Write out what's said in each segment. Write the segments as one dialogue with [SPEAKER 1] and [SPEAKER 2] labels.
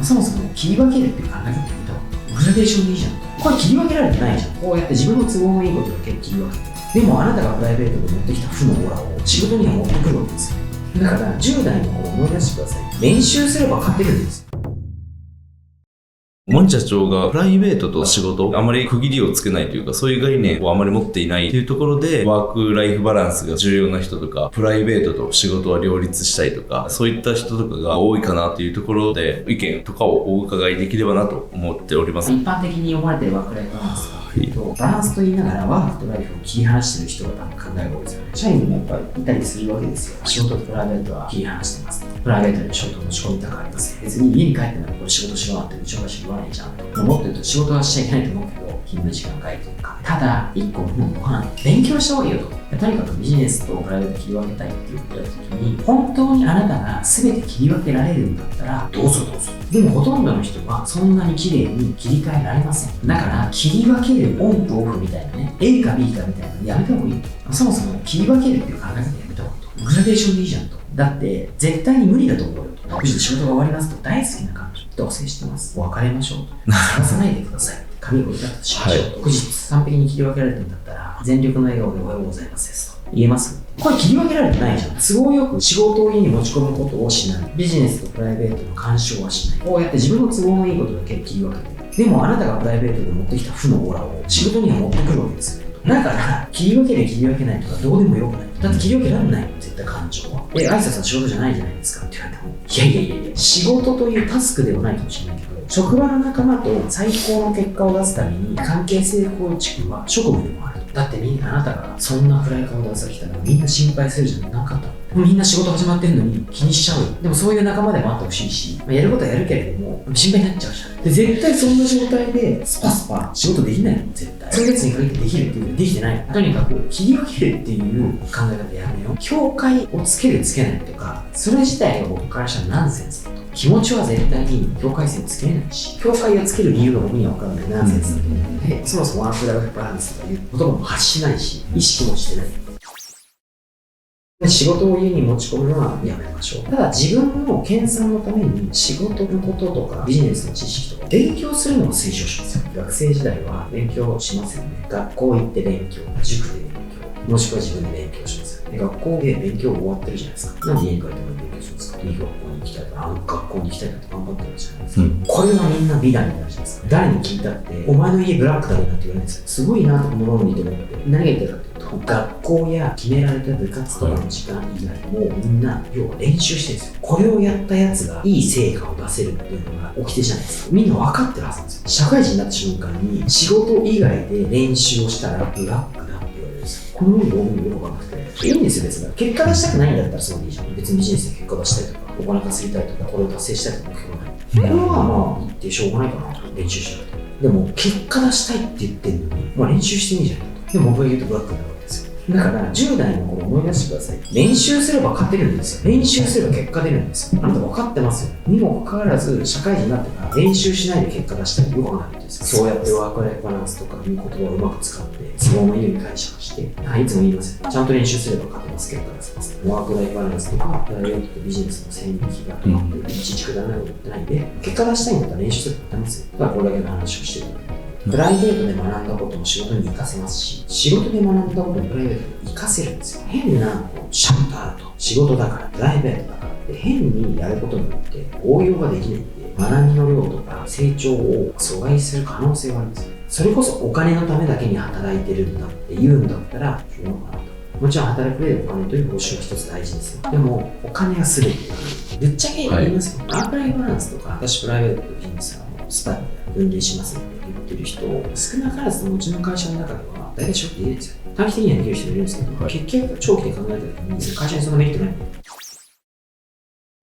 [SPEAKER 1] そもそも切り分けるっていう考え方やめた方がいい。グラデーションでいいじゃん。これ切り分けられてないじゃん。こうやって自分の都合のいいことだけ切り分けて。でもあなたがプライベートで持ってきた負のオーラを仕事には持ってくるわけですよ。だから10代の頃思い出してください。練習すれば勝てるんです。
[SPEAKER 2] 森社長がプライベートと仕事あまり区切りをつけないというか、そういう概念をあまり持っていないというところで、ワークライフバランスが重要な人とか、プライベートと仕事は両立したいとか、そういった人とかが多いかなというところで、意見とかをお伺いできればなと思っております。
[SPEAKER 1] 一般的に思われているワークライフバランスバランスと言いながらワークとライフを切り離している人が多分考えが多いですよね。社員にもやっぱりいたりするわけですよ。仕事とプライベートは切り離してます。プライベートに仕事を持ち込みたくありません。別に家に帰ってならこれ仕事しろなんてうちの会社言わないじゃん。もっと言うと仕事はしちゃいけないと思うけど、勤務時間外というか。ただ、一個勉強した方がいいよと。とにかくビジネスとプライベート切り分けたいっていうことやった時に、本当にあなたが全て切り分けられるんだったら、どうぞどうぞ。でもほとんどの人はそんなに綺麗に切り替えられません。だから切り分けるオンとオフみたいなね、A か B かみたいなのやめた方がいいと。そもそも切り分けるっていう考え方やめた方がいいと。グラデーションでいいじゃんと。だって絶対に無理だと思うよと。6時で仕事が終わりますと。大好きな彼女同棲してます。別れましょうと。探さないでください。髪を折りたとしましょうと。6時完璧に切り分けられてるんだったら、全力の笑顔でおはようございますですと。言えます？これ切り分けられてないじゃん。都合よく仕事を家に持ち込むことをしない。ビジネスとプライベートの干渉はしない。こうやって自分の都合のいいことだけ切り分けてる。でもあなたがプライベートで持ってきた負のオーラを仕事には持ってくるわけですよ。だから切り分ける切り分けないとかどうでもよくない。だって切り分けられないの絶対感情は。挨拶は仕事じゃないじゃないですかって言われても、いや仕事というタスクではないかもしれないけど、職場の仲間と最高の結果を出すために関係性構築は職務でもある。だってあなたがそんな暗い顔で朝来たらみんな心配するじゃん。なんかあったの？みんな仕事始まってんのに気にしちゃうよ。でもそういう仲間でもあってほしいし、やることはやるけれども心配になっちゃうじゃん。で絶対そんな状態でスパスパ仕事できないの絶対。そういうやつに限ってできるっていうのはできてない。とにかく切り分けるっていう考え方やめよう。境界をつけるつけないとか、それ自体が僕からしたらナンセンスだと。気持ちは絶対に境界線つけれないし、境界をつける理由が僕には分からないナンセンスだと思うので、そもそもワークライフバランスとかいう言葉も発しないし、意識もしてない。仕事を家に持ち込むのはやめましょう。ただ自分の研鑽のために仕事のこととかビジネスの知識とか勉強するのを推奨しますよ。学生時代は勉強しますよね。学校行って勉強、塾で勉強、もしくは自分で勉強しますよね。学校で勉強終わってるじゃないですか。なんで家に帰っても勉強するんですか？いい学校に行きたいから、学校に行きたいからって頑張ってるじゃないですか。これはみんな美談になるじゃないですか。誰に聞いたって、お前の家ブラックだろうなって言われるんですよ。すごいなと思うのにと思って。何が言いたいかっていうと、学校や決められた部活とかの時間以外もみんな要は練習してるんですよ。これをやったやつがいい成果を出せるっていうのが起きてじゃないですか。みんな分かってるはずなんですよ。社会人になった瞬間に仕事以外で練習をしたらブラックだって言われるんですよ。このように僕に喜ばなくていいんですよ。別に結果出したくないんだったらそうでいいじゃん。別にビジネスで結果出したいとかお金稼ぎたいとかこれを達成したいとか目標がない。これはまあ言ってしょうがないかなと。練習しなくて。でも結果出したいって言ってんのに、まあ練習していいじゃないかと。でも僕が言うとブラックになるわけですよ。だから10代の頃思い出してください。練習すれば勝てるんですよ。練習すれば結果出るんですよ。あなた分かってますよ。にもかかわらず社会人になってから練習しないで結果出したらよくないんですよ。そうやってワークライフバランスとかいう言葉をうまく使って都合のいいように解釈して、いつも言いますよ。ちゃんと練習すれば勝てます。結果出せます。ワークライフバランスとかプライベートとビジネスの線引きが止まってる。いちいちくだらないこと言ってないんで、結果出したいんだったら練習すれば勝てますよ。だからこれだけの話をしてる。プライベートで学んだことも仕事に活かせますし、仕事で学んだこともプライベートに活かせるんですよ。変なシャンとあると。仕事だから、プライベートだからって変にやることによって応用ができないんで、学びの量とか成長を阻害する可能性があるんですよ。それこそお金のためだけに働いてるんだって言うんだったら、しょうがないと。もちろん働く上でお金という報酬は一つ大事ですよ。でも、お金が全てぶっちゃけ言いますよ。ワークライフバランスとか、私プライベートとビジネスはもうスパイで分離しますので言ってる人、少なからずともうちの会社の中では大体長期でいるんですよ。短期的にはできる人もいるんですけど、結局長期で考えた時に会社にそのメリットないんで。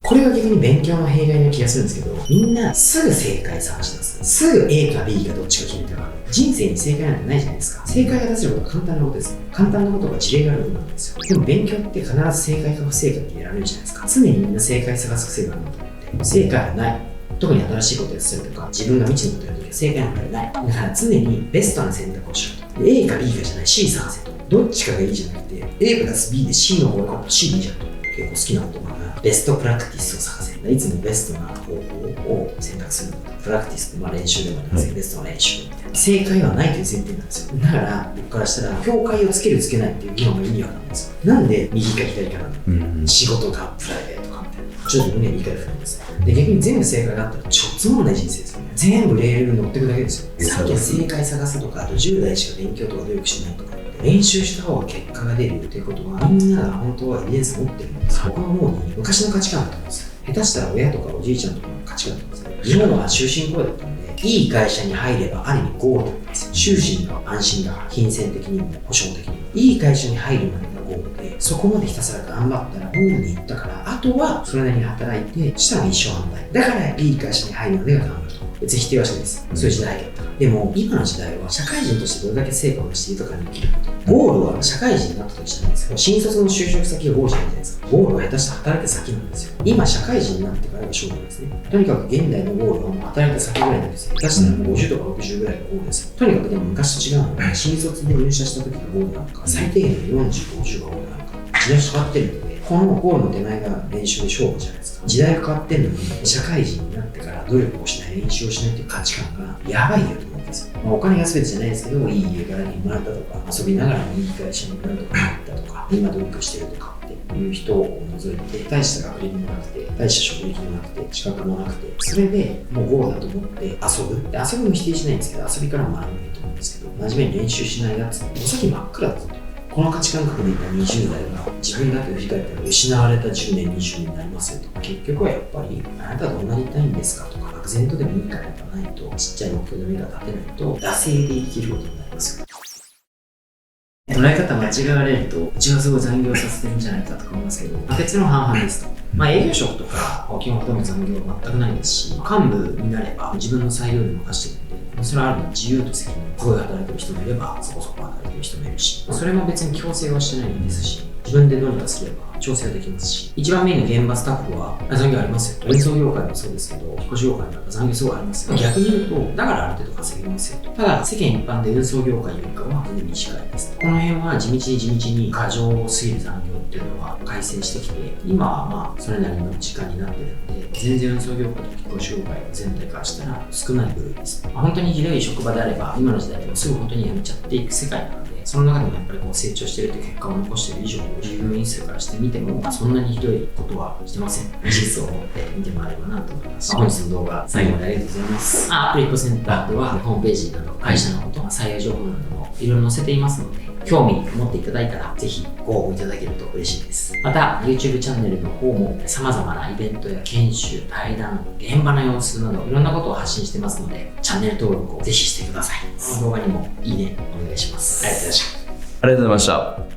[SPEAKER 1] これが逆に勉強の弊害な気がするんですけど、みんなすぐ正解探してます。すぐ A か B かどっちか決めては人生に正解なんてないじゃないですか。正解が出せることは簡単なことです。簡単なことが事例があることなんですよ。でも勉強って必ず正解か不正解ってやられるじゃないですか。常にみんな正解探す癖があるなと思って。正解はない。特に新しいことをするとか、自分が未知のことをやるときは正解なんかない。だから常にベストな選択をしろと。A か B かじゃない C 探せと。どっちかがいいじゃなくて、A プラス B で C の方が C でいいじゃんと。結構好きなことがベストプラクティスを探せ。いつもベストな方法をを選択するんだと。プラクティスって練習でもありますけど、ベストの練習みたいな。正解はないという前提なんですよ。だから僕からしたら境界をつけるつけないっていう議論が意味わかんないんですよ。なんで右か左かなんだ、仕事かプライベートかみたいな。ちょっと理解不能ですね。で、逆に全部正解があったらちょっとつまんない人生ですよね。全部レールに乗っていくだけですよ。さっきは正解探すとか、あと10代しか勉強とか努力しないとか、練習した方が結果が出るっていうことは、みんなが本当はエビデンス持ってるんですよ。僕は思うに昔の価値観だと思うんですよ。下手したら親とかおじいちゃんとかの価値観だと思うんですよ。日本は終身雇用だったんで、いい会社に入ればある意味ゴールなんですよ。終身が安心だから、金銭的にも保証的にも。いい会社に入るまでがゴールで、そこまでひたすら頑張ったらゴールに行ったから、あとはそれなりに働いて、したら一生安泰。だからいい会社に入るまでが頑張ると。別に否定はしないです。そういう時代だったから。でも、今の時代は社会人としてどれだけ成果を出して豊かに生きるかと。ゴールは社会人になった時じゃないですよ。新卒の就職先がゴールじゃないじゃないですか。ゴールは下手したら働いた先なんですよ。今、社会人になってからが勝負なんですね。とにかく現代のゴールはもう働いた先ぐらいなんですよ。下手したらもう50とか60ぐらいがゴールですよ。とにかくでも昔と違うので、新卒で入社した時がゴールなのか、最低限の40、50がゴールなのか、時代変わってるので、このゴールの手前が練習で勝負じゃないですか。時代が変わってるのに、社会人になってから努力をしない、練習をしないという価値観がやばいよと思うんですよ。お金が全てじゃないですけど、いい家柄に生まれたとか、遊びながらもいい会社になんとか入ったとか、今努力してるとかっていう人を除いて、大した学歴もなくて、大した職歴もなくて、資格もなくて、それでもうゴールだと思って遊ぶ。で、遊ぶの否定しないんですけど、遊びからも学べばいいと思うんですけど、真面目に練習しないやつ、お先真っ暗だぞと。この価値観覚でいた20代が自分だけ振り返ったら失われた10年、20年になりますよと。結局はやっぱり、あなたどうなりたいんですかとか、漠然とでもいいからやっぱないと、ちっちゃい目標で目が立てないと、惰性で生きることになりますよ。捉え方間違われると、うちはすごい残業させてるんじゃないかとか思いますけど、結論半々ですと。営業職とか、基本ほとんど残業は全くないですし、幹部になれば自分の裁量で任せてるんで、それはある意味自由と責任、すごい働いてる人もいれば、そこそこ働いてる人もいるし、それも別に強制はしてないですし、自分でどうにかすれば調整はできますし、一番メインの現場スタッフは残業ありますよ。運送業界もそうですけど、引っ越し業界も残業すごいありますよ。逆に言うと、だからある程度稼げますよと。ただ、世間一般で運送業界よりかは全然短いですと。この辺は地道に過剰すぎる残業っていうのは改善してきて、今はそれなりの時間になってるので、全然運送業界と引っ越し業界全体からしたら少ない部類です。本当にひどい職場であれば、今の時代でもすぐ本当に辞めちゃっていく世界なので、その中でもやっぱり成長しているという結果を残している以上、従業員数からしてみても、そんなにひどいことはしてません。事実を持って見てもらえればなと思います。本日の動画、最後までありがとうございます。アプリッコセンターでは、ホームページなど、会社のこと、採用情報などもいろいろ載せていますので、興味持っていただいたら、ぜひご応募いただけると嬉しいです。また、YouTube チャンネルの方も様々なイベントや研修、対談、現場の様子など、いろんなことを発信してますので、チャンネル登録をぜひしてください。この動画にもいいねお願いします。ありがとうございました。
[SPEAKER 2] ありがとうございました。